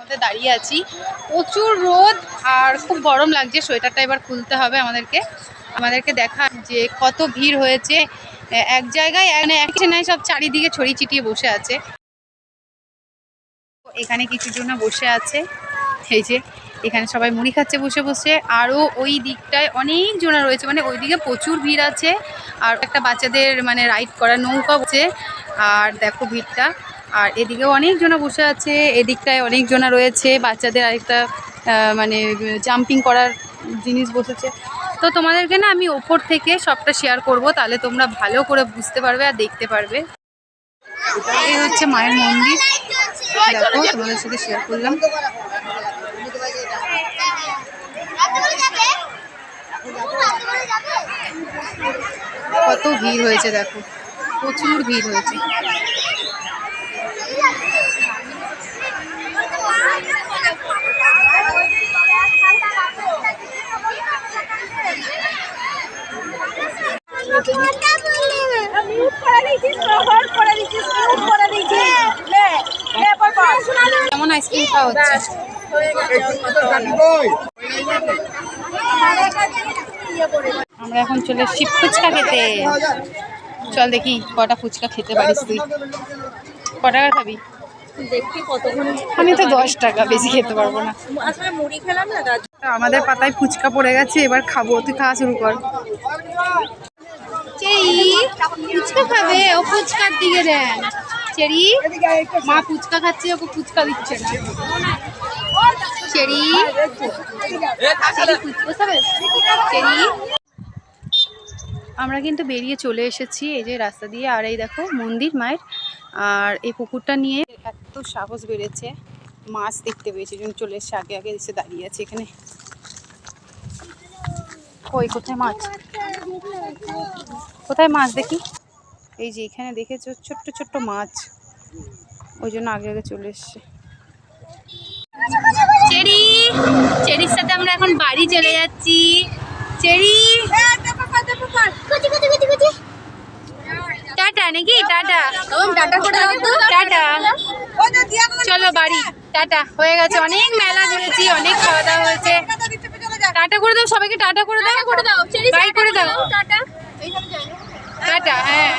মধ্যে দাঁড়িয়ে আছি, প্রচুর রোদ আর খুব গরম লাগছে। সোয়েটারটা এবার খুলতে হবে আমাদেরকে দেখা যে কত ভিড় হয়েছে এক জায়গায়, নয় সব চারিদিকে ছড়িয়ে ছিটিয়ে বসে আছে। এখানে কিছু জন বসে আছে, এই যে এখানে সবাই মুড়ি খাচ্ছে বসে বসে। আরও ওই দিকটায় অনেক জনা রয়েছে, মানে ওইদিকে প্রচুর ভিড় আছে। আর একটা বাচ্চাদের মানে রাইড করা নৌকা বসে, আর দেখো ভিড়টা। আর এদিকেও অনেক জনা বসে আছে, এদিকটায় অনেক জনা রয়েছে। বাচ্চাদের আরেকটা মানে জাম্পিং করার জিনিস বসেছে। তো তোমাদেরকে না আমি ওপর থেকে সবটা শেয়ার করব, তাহলে তোমরা ভালো করে বুঝতে পারবে আর দেখতে পারবে। এই হচ্ছে মায়ের মন্দির, দেখো তোমাদের সাথে শেয়ার করলাম। কত ভিড় হয়েছে দেখো, প্রচুর ভিড় হয়েছে। কেমন আইসক্রিম খাওয়া হচ্ছে? আমরা এখন চলে এসেছি ফুচকা খেতে। চল দেখি কটা ফুচকা খেতে পারিস তুই। ক টাকা খাবি? আমি তো 10 টাকা, বেশি খেতে পারবো না। আমাদের পাতায় ফুচকা পড়ে গেছে, এবার খাবো। তুই খাওয়া শুরু কর। চেরি ফুচকা খাবে? ও ফুচকার দিকে দেন। চেরি মা ফুচকা খাচ্ছে, ওকে ফুচকা দিচ্ছে না। চেরি ফুচকা খাবে? চেরি আমরা কিন্তু বেরিয়ে চলে এসেছি এই যে রাস্তা দিয়ে। আর এই দেখো মন্দির মায়ের, আর এই পুকুরটা নিয়ে এত সাহস বেড়েছে। মাছ দেখতে পেয়েছি, যখন চলে এসে আগে আগে এসে দাঁড়িয়ে আছে এখানে। কই কোথায় মাছ? কোথায় মাছ দেখি? এই যে এখানে দেখেছো ছোট্ট ছোট্ট মাছ, ওই জন্য আগে আগে চলে এসছে। চেরি চেরির সাথে আমরা এখন বাড়ি চলে যাচ্ছি। চেরি টাটা নাকি? টাটা টাটা করে দাও তো। টাটা, চলো বাড়ি। টাটা হয়ে গেছে, অনেক মেলা ঘুরেছি, অনেক খাওয়া দাওয়া হয়েছে। টাটা করে দাও সবাইকে, টাটা করে দাও, বাই করে দাও, টাটা টাটা। হ্যাঁ